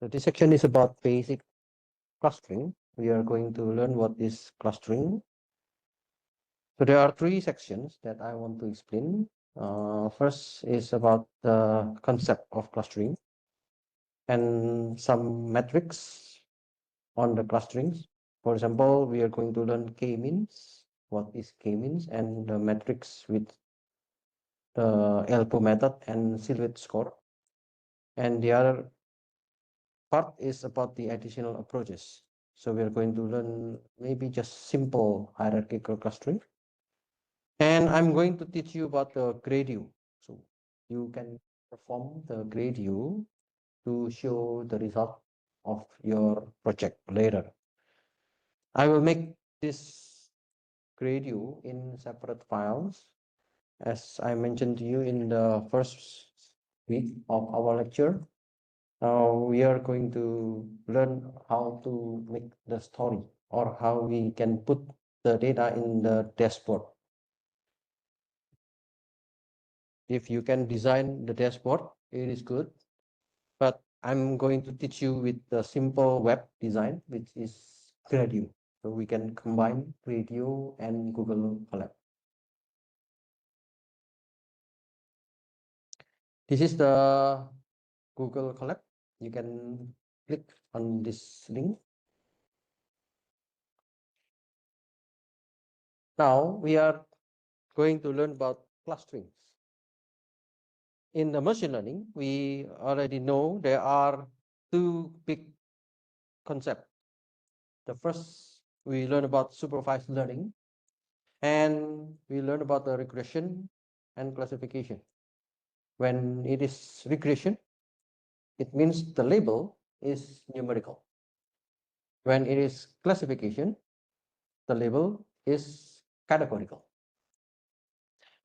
So this section is about basic clustering. We are going to learn what is clustering. So there are three sections that I want to explain. First is about the concept of clustering and some metrics on the clusterings. For example, we are going to learn k-means, what is k-means, and the metrics with the ELPO method and silhouette score. And the other part is about the additional approaches. So we are going to learn maybe just simple hierarchical clustering. And I'm going to teach you about the gradient. So you can perform the gradient to show the result of your project later. I will make this gradient in separate files. As I mentioned to you in the first week of our lecture, we are going to learn how to make the story or how we can put the data in the dashboard. If you can design the dashboard, it is good. But I'm going to teach you with the simple web design, which is Gradio. So we can combine Gradio and Google Colab. This is the Google Colab. You can click on this link. Now we are going to learn about clusterings. In the machine learning, we already know there are two big concepts. The first, we learn about supervised learning, and we learn about the regression and classification. When it is regression, it means the label is numerical. When it is classification, the label is categorical.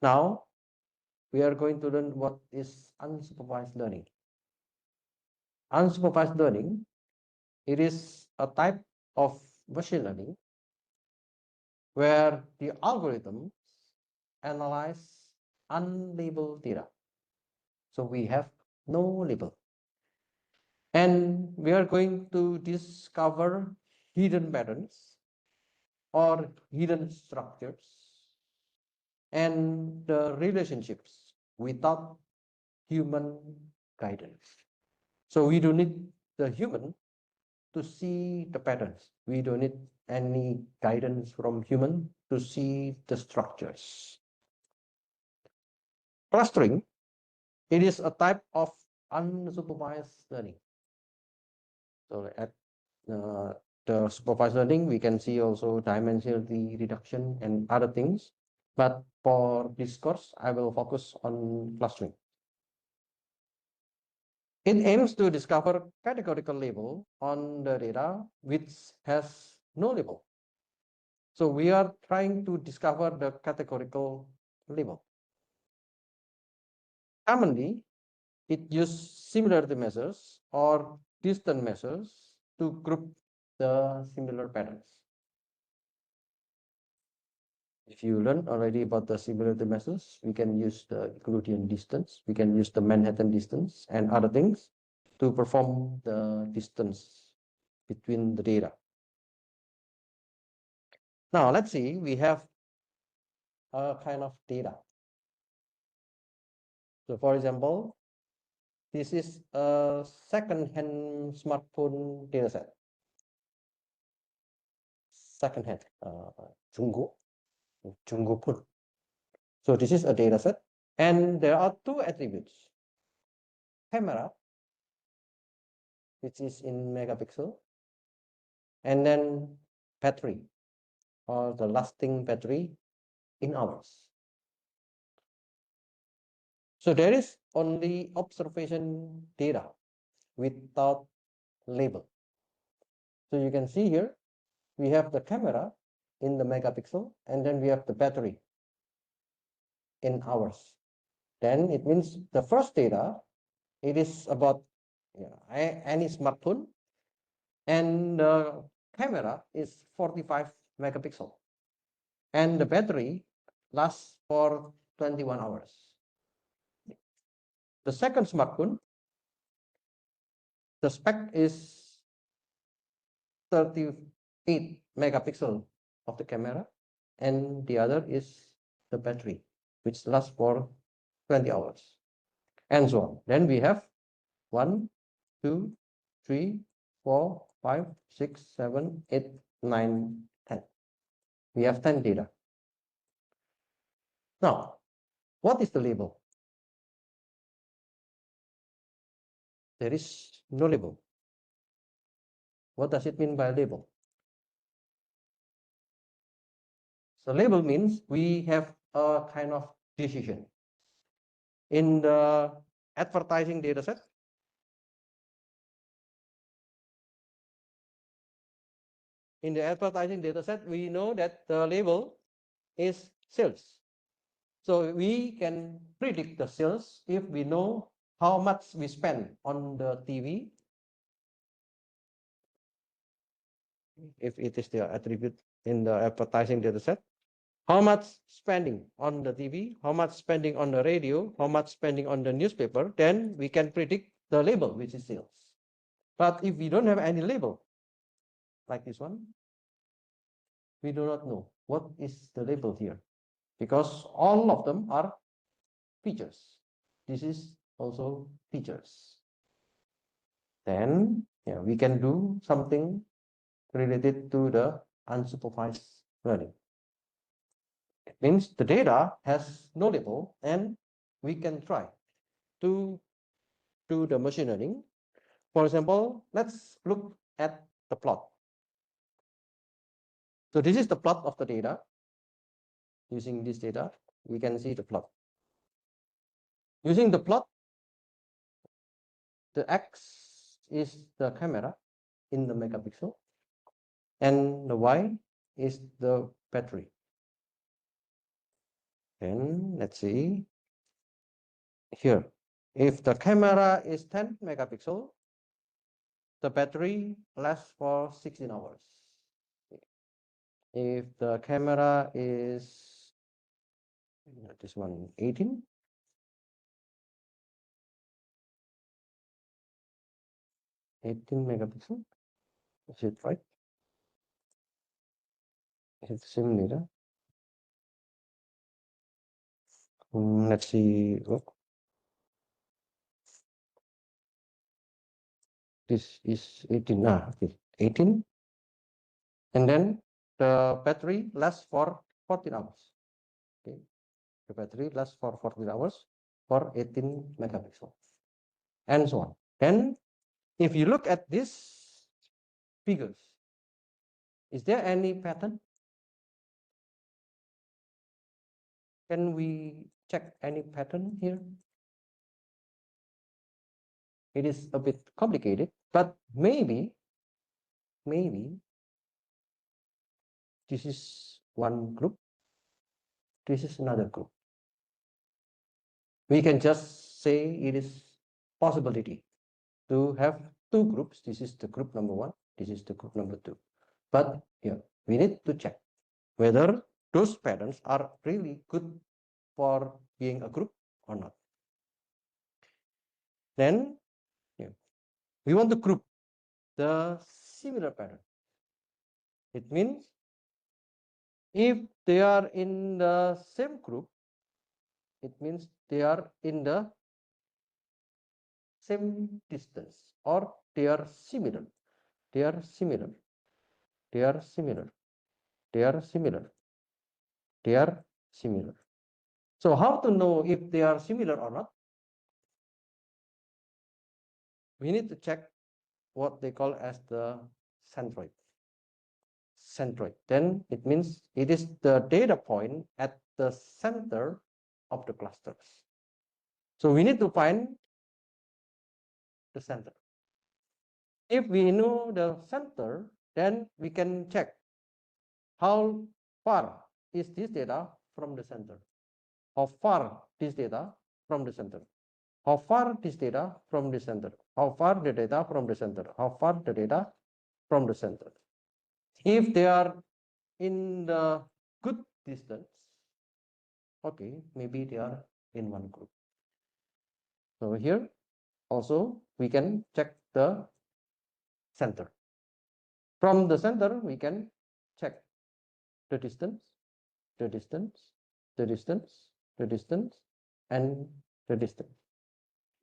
Now, we are going to learn what is unsupervised learning. Unsupervised learning, it is a type of machine learning where the algorithms analyze unlabeled data. So we have no label. And we are going to discover hidden patterns or hidden structures and the relationships without human guidance. So we don't need the human to see the patterns. We don't need any guidance from human to see the structures. Clustering, it is a type of unsupervised learning. So at the supervised learning, we can see also dimensionality reduction and other things. But for this course, I will focus on clustering. It aims to discover categorical label on the data which has no label. So we are trying to discover the categorical label. Commonly, it uses similarity measures or distance measures to group the similar patterns. If you learn already about the similarity measures, we can use the Euclidean distance, we can use the Manhattan distance and other things to perform the distance between the data. Now, let's see, we have a kind of data. So for example, this is a second-hand smartphone dataset. Second-hand, 중고 phone. So this is a dataset, and there are two attributes: camera, which is in megapixel, and then battery, or the lasting battery in hours. So there is only observation data without label. So you can see here, we have the camera in the megapixel, and then we have the battery in hours. Then it means the first data, it is about any smartphone, and the camera is 45 megapixel, and the battery lasts for 21 hours. The second smartphone, the spec is 38 megapixel of the camera, and the other is the battery, which lasts for 20 hours, and so on. Then we have 1, 2, 3, 4, 5, 6, 7, 8, 9, 10. We have 10 data. Now, what is the label? There is no label. What does it mean by label? So label means we have a kind of decision. In the advertising dataset, we know that the label is sales. So we can predict the sales if we know how much we spend on the TV, if it is the attribute in the advertising dataset, how much spending on the TV, how much spending on the radio, how much spending on the newspaper, then we can predict the label, which is sales. But if we don't have any label, like this one, we do not know what is the label here, because all of them are features. This is also features. Then we can do something related to the unsupervised learning. It means the data has no label, and we can try to do the machine learning. For example, let's look at the plot. So this is the plot of the data. Using this data, we can see the plot. Using the plot, the X is the camera in the megapixel, and the Y is the battery. Then let's see here. If the camera is 10 megapixel, the battery lasts for 16 hours. If the camera is this one 18, megapixel, is it right? Is it the same data? Let's see. Look, this is 18. Okay, 18, and then the battery lasts for 14 hours. Okay, the battery lasts for 14 hours for 18 megapixel, and so on. Then, if you look at these figures, is there any pattern? Can we check any pattern here? It is a bit complicated, but maybe this is one group, this is another group. We can just say it is possibility to have two groups. This is the group number 1, this is the group number 2. But we need to check whether those patterns are really good for being a group or not. Then we want to group the similar pattern. It means if they are in the same group, it means they are in the same distance, or they are similar. They are similar. They are similar. They are similar. They are similar. So how to know if they are similar or not? We need to check what they call as the centroid. Centroid. Then it means it is the data point at the center of the clusters. So we need to find the center. If we know the center, then we can check how far is this data from the center. How far this data from the center. How far this data from the center. How far the data from the center. How far the data from the center. If they are in the good distance, okay, maybe they are in one group. So here also we can check the center. From the center, we can check the distance, the distance, the distance, the distance, and the distance.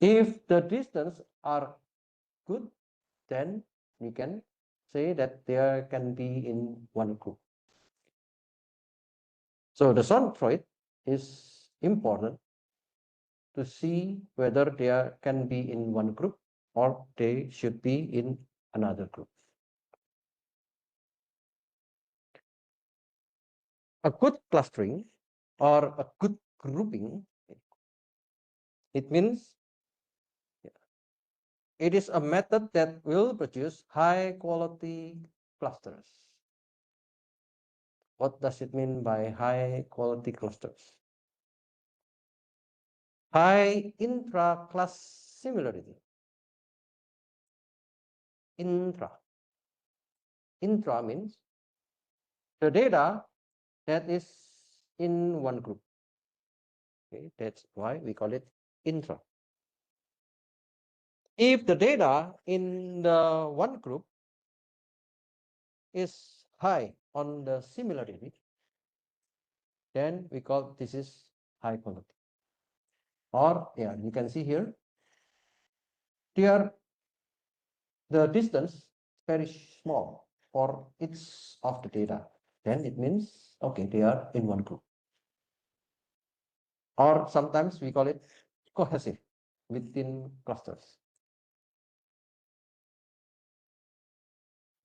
If the distance are good, then we can say that they can be in one group. So the Schadenfreude is important to see whether they can be in one group or they should be in another group. A good clustering or a good grouping, it means it is a method that will produce high quality clusters. What does it mean by high quality clusters? High intra-class similarity. Intra means the data that is in one group. Okay, that's why we call it intra. If the data in the one group is high on the similarity, then we call this is high quality. Or yeah, you can see here the distance very small for each of the data. Then it means okay, they are in one group. Or sometimes we call it cohesive within clusters.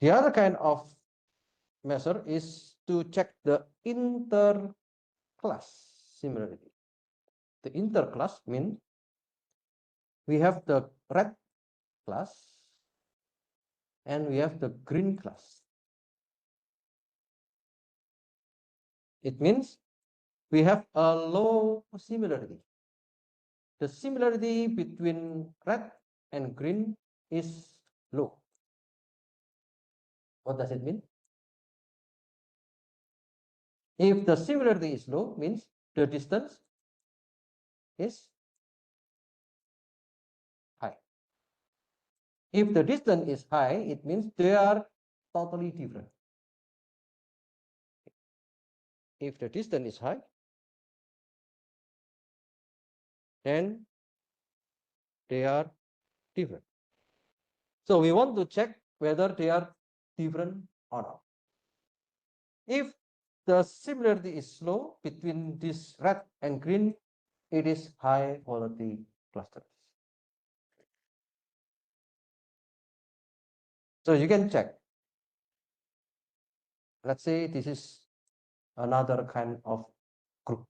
The other kind of measure is to check the interclass similarity. The interclass means we have the red class and we have the green class. It means we have a low similarity. The similarity between red and green is low. What does it mean? If the similarity is low, means the distance is high. If the distance is high, it means they are totally different. If the distance is high, then they are different. So we want to check whether they are different or not. If the similarity is low between this red and green, it is high quality clusters. So you can check. Let's say this is another kind of group.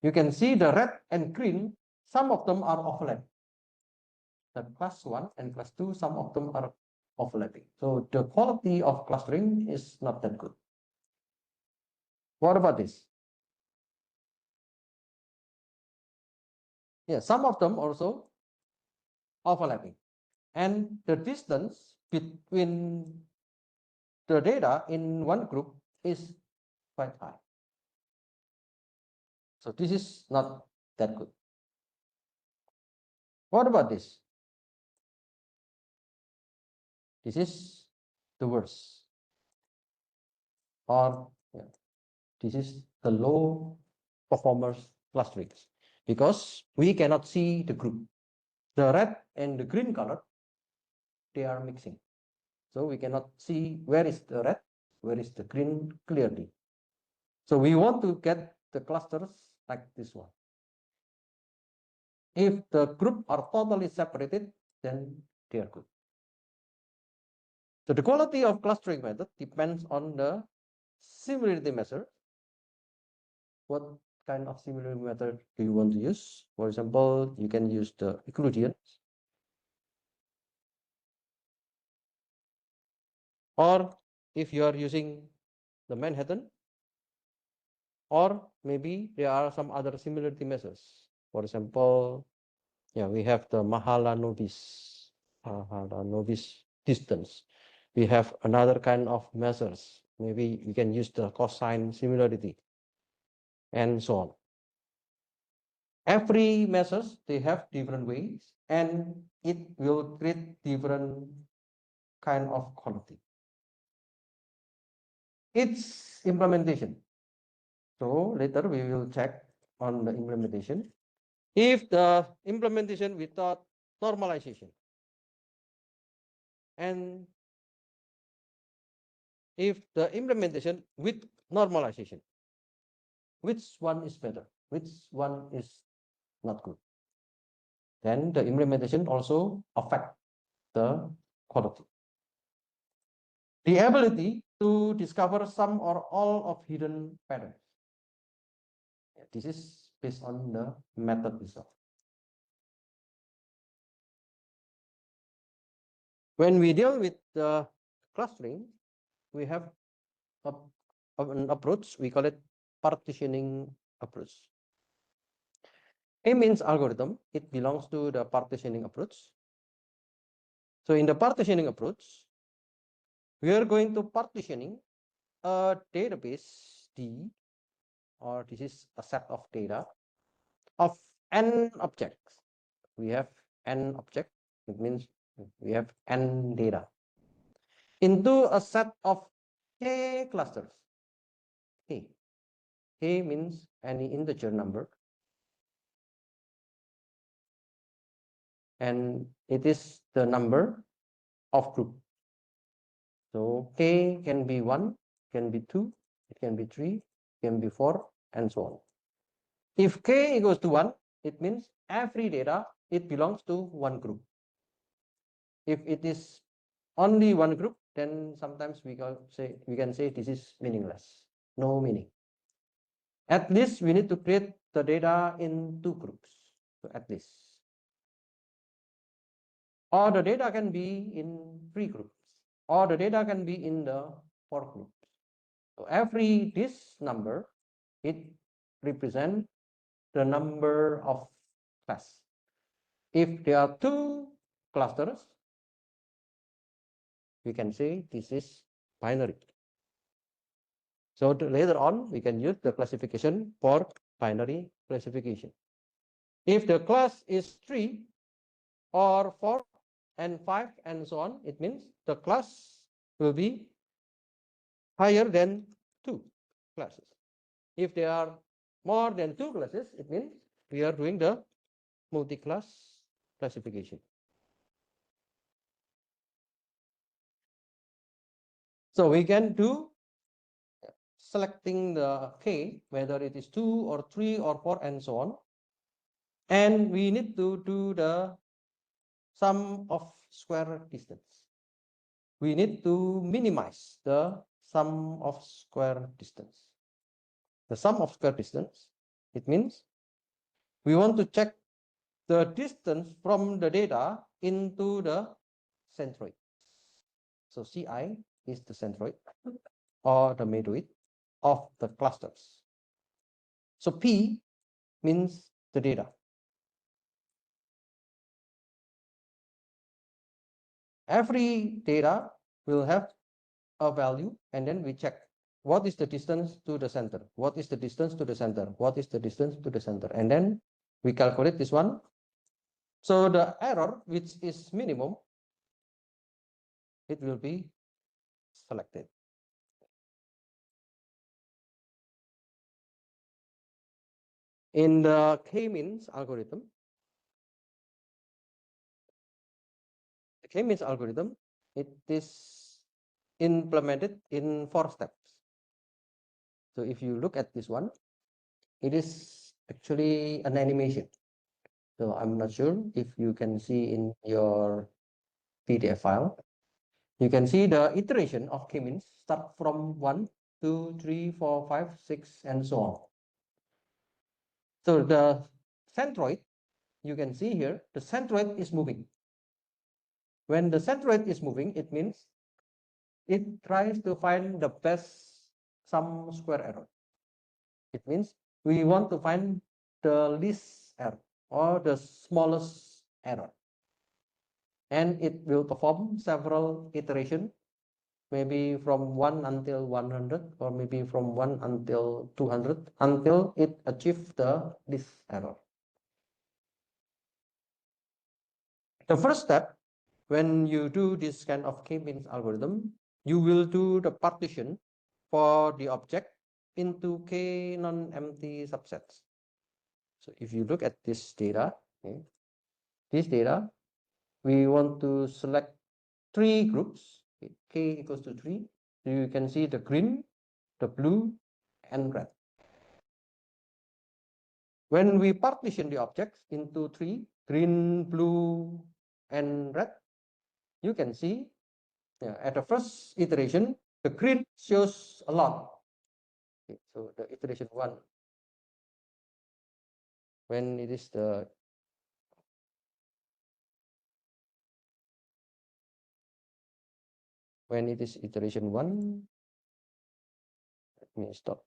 You can see the red and green, some of them are overlapping. The class 1 and class 2, some of them are overlapping. So the quality of clustering is not that good. What about this? Yeah, some of them also overlapping. And the distance between the data in one group is quite high. So this is not that good. What about this? This is the worst. Or yeah, this is the low performers clustering because we cannot see the group. The red and the green color, they are mixing. So we cannot see where is the red, where is the green clearly. So we want to get the clusters like this one. If the group are totally separated, then they are good. So the quality of clustering method depends on the similarity measure. What kind of similarity method do you want to use? For example, you can use the Euclidean, or if you are using the Manhattan, or maybe there are some other similarity measures. For example, yeah, we have the Mahalanobis distance. We have another kind of measures. Maybe we can use the cosine similarity and so on. Every measures, they have different ways, and it will create different kind of quality. Its implementation. So later we will check on the implementation. If the implementation without normalization, and if the implementation with normalization, which one is better? Which one is not good? Then the implementation also affect the quality. The ability to discover some or all of hidden patterns. This is based on the method itself. When we deal with the clustering, we have an approach, we call it partitioning approach. K-means algorithm, it belongs to the partitioning approach. So in the partitioning approach, we are going to partitioning a database D, or this is a set of data of n objects. We have n object, it means we have n data into a set of k clusters. K means any integer number, and it is the number of group. So k can be 1, can be 2, it can be 3, can be 4, and so on. If k equals to 1, it means every data, it belongs to one group. If it is only one group, then sometimes we can say this is meaningless, no meaning. At least we need to create the data in two groups, so at least. Or the data can be in 3 groups, or the data can be in the 4 groups. So every this number, it represents the number of class. If there are 2 clusters, we can say this is binary. So later on, we can use the classification for binary classification. If the class is 3 or 4 and 5 and so on, it means the class will be higher than 2 classes. If there are more than 2 classes, it means we are doing the multi-class classification. So we can do selecting the k, whether it is 2 or 3 or 4 and so on. And we need to do the sum of square distance. We need to minimize the sum of square distance. The sum of square distance, it means we want to check the distance from the data into the centroid. So Ci is the centroid or the midwidth of the clusters. So P means the data. Every data will have a value, and then we check what is the distance to the center, what is the distance to the center, what is the distance to the center, and then we calculate this one. So the error, which is minimum, it will be selected. In the k-means algorithm, the k-means algorithm, it is implemented in 4 steps. So if you look at this one, it is actually an animation. So I'm not sure if you can see in your PDF file. You can see the iteration of k-means start from 1, 2, 3, 4, 5, 6, and so on. So the centroid, you can see here, the centroid is moving. When the centroid is moving, it means it tries to find the best sum square error. It means we want to find the least error or the smallest error. And it will perform several iterations, maybe from 1 until 100, or maybe from 1 until 200, until it achieves the least error. The first step, when you do this kind of k-means algorithm, you will do the partition for the object into k non-empty subsets. So if you look at this data, okay, this data, we want to select 3 groups, okay, k equals to 3. So you can see the green, the blue, and red. When we partition the objects into 3, green, blue, and red, you can see at the first iteration, the green shows a lot. Okay, so the iteration 1, when it is iteration 1, let me stop.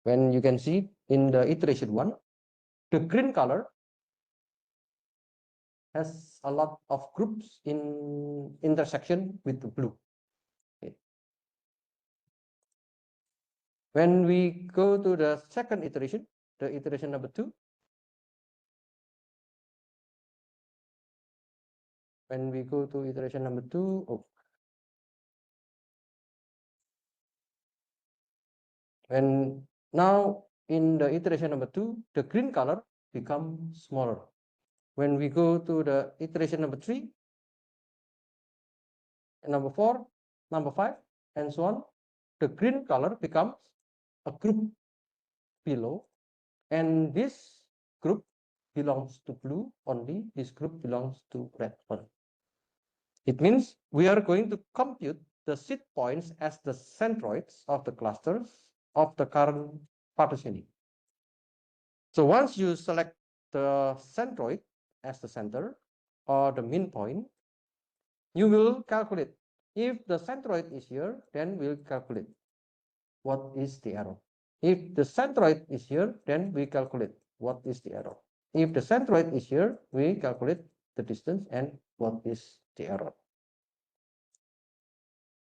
When you can see in the iteration 1, the green color has a lot of groups in intersection with the blue. Okay. When we go to the second iteration, the iteration number 2, when we go to iteration number 2, when now in the iteration number 2, the green color becomes smaller. When we go to the iteration number 3, number 4, number 5, and so on, the green color becomes a group below, and this group belongs to blue only, this group belongs to red only. It means we are going to compute the seed points as the centroids of the clusters of the current partitioning. So once you select the centroid as the center or the mean point, you will calculate. If the centroid is here, then we'll calculate what is the error. If the centroid is here, then we calculate what is the error. If the centroid is here, we calculate the distance and what is the error.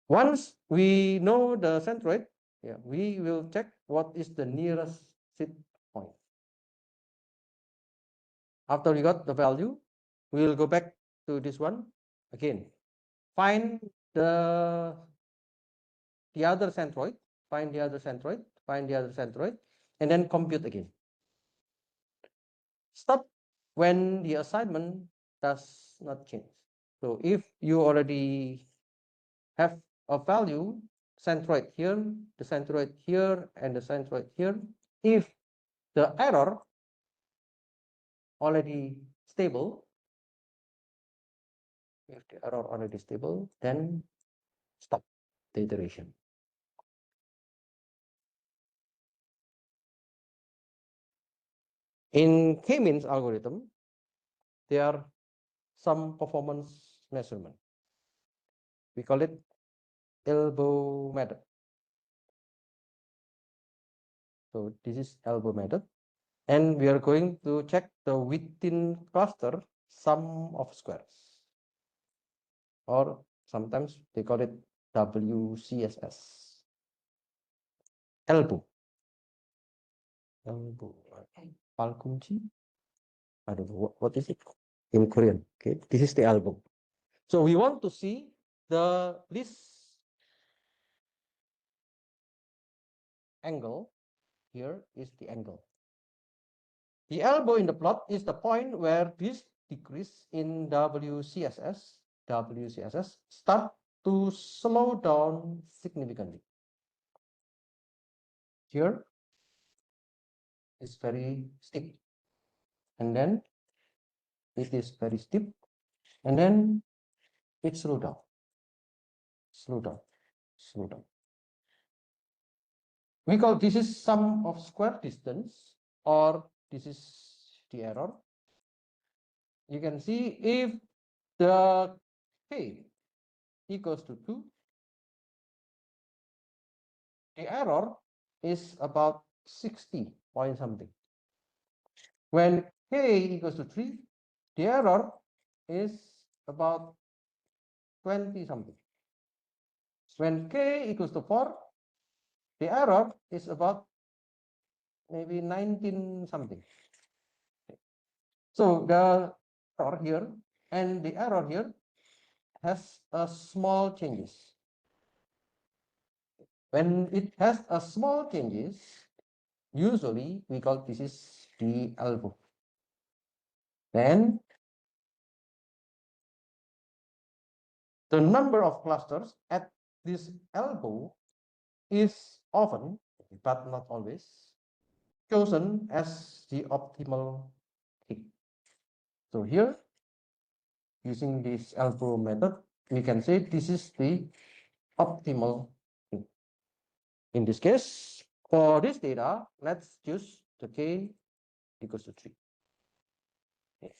Once we know the centroid, we will check what is the nearest seed point. After we got the value, we will go back to this one again. Find the other centroid, find the other centroid, find the other centroid, and then compute again. Stop when the assignment does not change. So if you already have a value, centroid here, the centroid here, and the centroid here, if the error already stable, then stop the iteration. In k-means algorithm, there are some performance measurement. We call it elbow method. So this is elbow method, and we are going to check the within cluster sum of squares, or sometimes they call it WCSS. Elbow. Palkunchi. I don't know what is it in Korean. Okay, this is the elbow. So we want to see the least angle. Here is the angle. The elbow in the plot is the point where this decrease in WCSS start to slow down significantly. Here is very steep, and then it is very steep, and then it slow down, slow down, slow down. We call this is sum of square distance, or this is the error. You can see if the k equals to 2, the error is about 60 point something. When k equals to 3, the error is about 20 something. When k equals to 4, the error is about maybe 19 something. So the error here, and the error here has a small changes. When it has a small changes, usually we call this is the elbow. Then the number of clusters at this elbow is often, but not always, chosen as the optimal K. So here, using this elbow method, we can say this is the optimal K. In this case, for this data, let's choose the K equals to 3. Okay.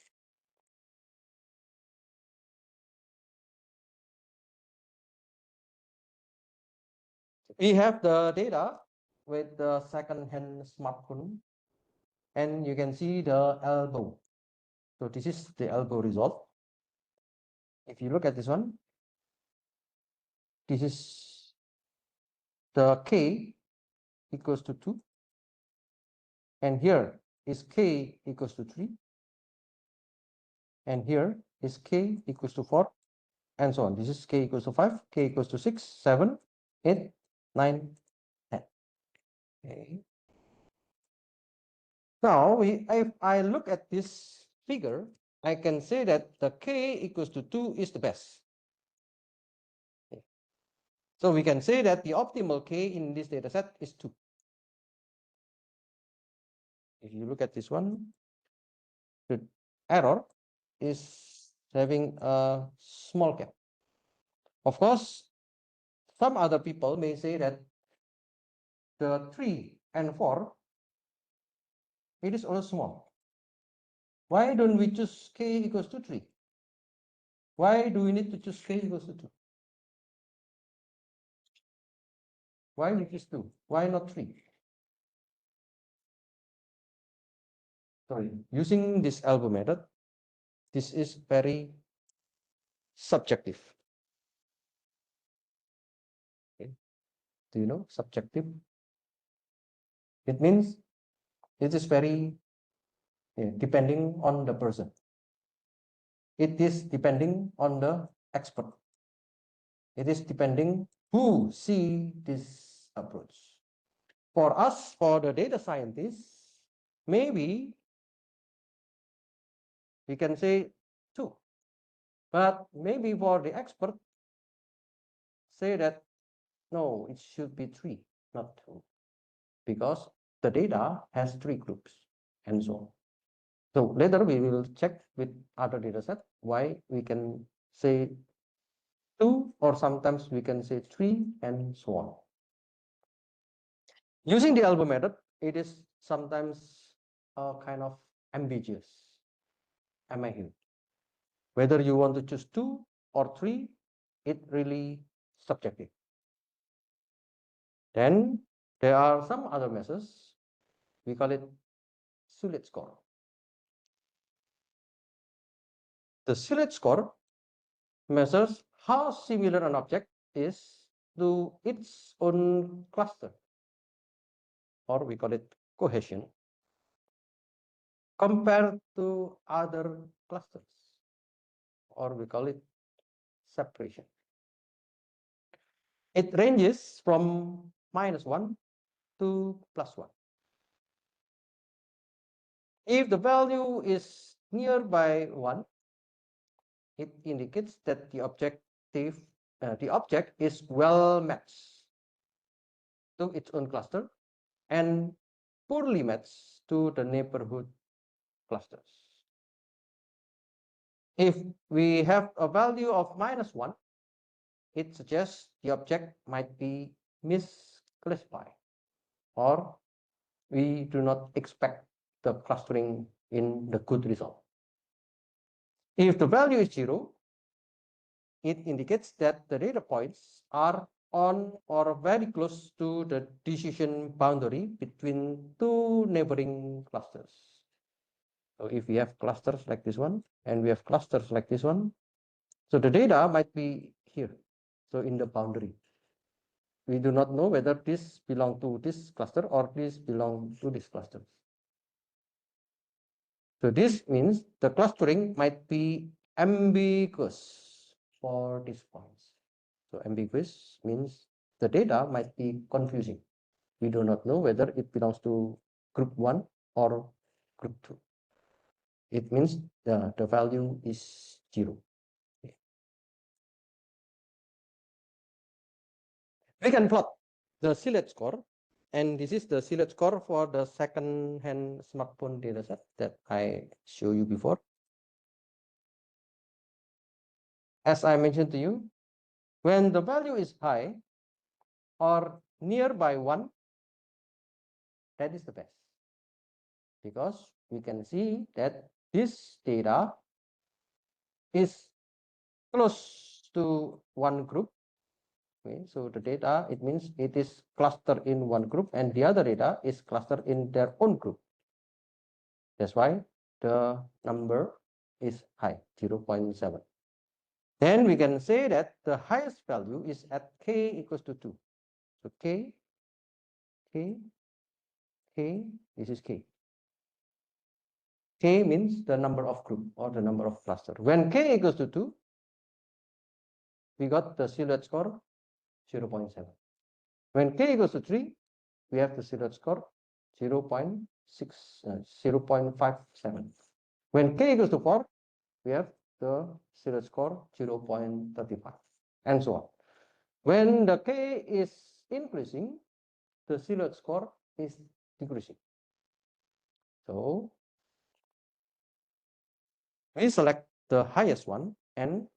We have the data with the second-hand smartphone, and you can see the elbow. So this is the elbow result. If you look at this one, this is the K equals to 2, and here is K equals to 3, and here is K equals to 4, and so on. This is K equals to 5, K equals to 6, 7, 8, 9, 10. Okay. Now, if I look at this figure, I can say that the K equals to 2 is the best. Okay. So we can say that the optimal K in this data set is 2. If you look at this one, the error is having a small gap. Of course, some other people may say that the 3 and 4, it is also small. Why don't we choose K equals to 3? Why do we need to choose K equals to 2? Why we choose 2? Why not 3? Sorry, using this elbow method, this is very subjective. Okay. Do you know subjective? It means it is very depending on the person. It is depending on the expert. It is depending who see this approach. For us, for the data scientists, maybe we can say 2. But maybe for the expert, say that no, it should be 3, not 2, because the data has 3 groups and so on. So later we will check with other data set why we can say 2, or sometimes we can say 3, and so on. Using the elbow method, it is sometimes a kind of ambiguous. Am I here? Whether you want to choose 2 or 3, it really subjective. Then there are some other measures. We call it Seulet score. The Seulet score measures how similar an object is to its own cluster, or we call it cohesion, compared to other clusters, or we call it separation. It ranges from -1 to +1. If the value is nearby 1, it indicates that the object is well matched to its own cluster and poorly matched to the neighborhood clusters. If we have a value of -1, it suggests the object might be misclassified, or we do not expect the clustering in the good result. If the value is 0, it indicates that the data points are on or very close to the decision boundary between 2 neighboring clusters. So if we have clusters like this one, and we have clusters like this one, so the data might be here, so in the boundary. We do not know whether this belong to this cluster or this belong to this cluster. So this means the clustering might be ambiguous for these points. So ambiguous means the data might be confusing. We do not know whether it belongs to group 1 or group 2. It means the value is 0. We can plot the SILET score, and this is the SILET score for the second-hand smartphone dataset that I showed you before. As I mentioned to you, when the value is high or nearby 1, that is the best, because we can see that this data is close to one group. Okay, so the data, it means it is clustered in one group, and the other data is clustered in their own group. That's why the number is high, 0.7. Then we can say that the highest value is at k equals to 2. So k, this is k. K means the number of group or the number of cluster. When k equals to 2, we got the SILET score 0.7. When k equals to 3, we have the SILET score 0.57. When k equals to 4, we have the SILET score 0.35, and so on. When the k is increasing, the SILET score is decreasing. So we select the highest one, and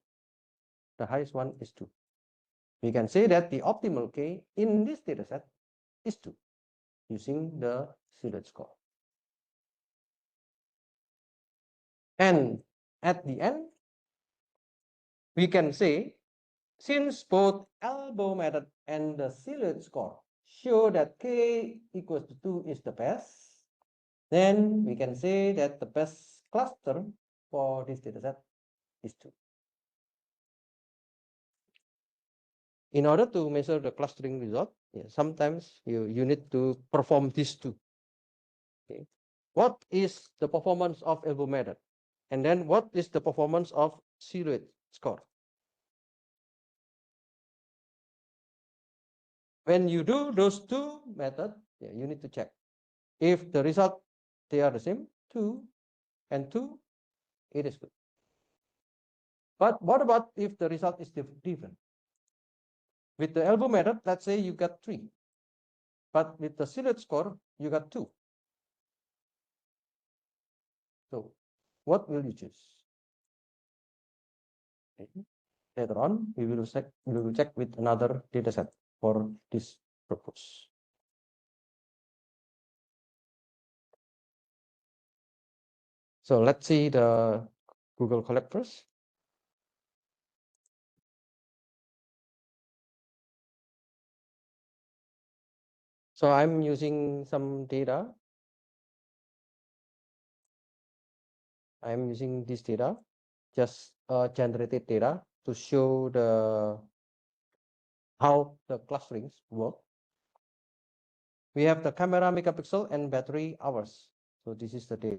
the highest one is 2. We can say that the optimal k in this dataset is 2 using the SILET score. And at the end, we can say, since both elbow method and the SILET score show that k equals to 2 is the best, then we can say that the best cluster for this dataset is 2. In order to measure the clustering result, sometimes you need to perform these two. Okay. What is the performance of elbow method? And then what is the performance of SILET score? When you do those two methods, you need to check. If the result, they are the same, 2 and 2, it is good. But what about if the result is different? With the elbow method, let's say you got 3. But with the SILET score, you got 2. So what will you choose? Okay. Later on, we will check with another dataset for this purpose. So let's see the Google Colab first. So I'm using some data. I'm using this data, just generated data to show how the clusterings work. We have the camera megapixel and battery hours. So this is the data.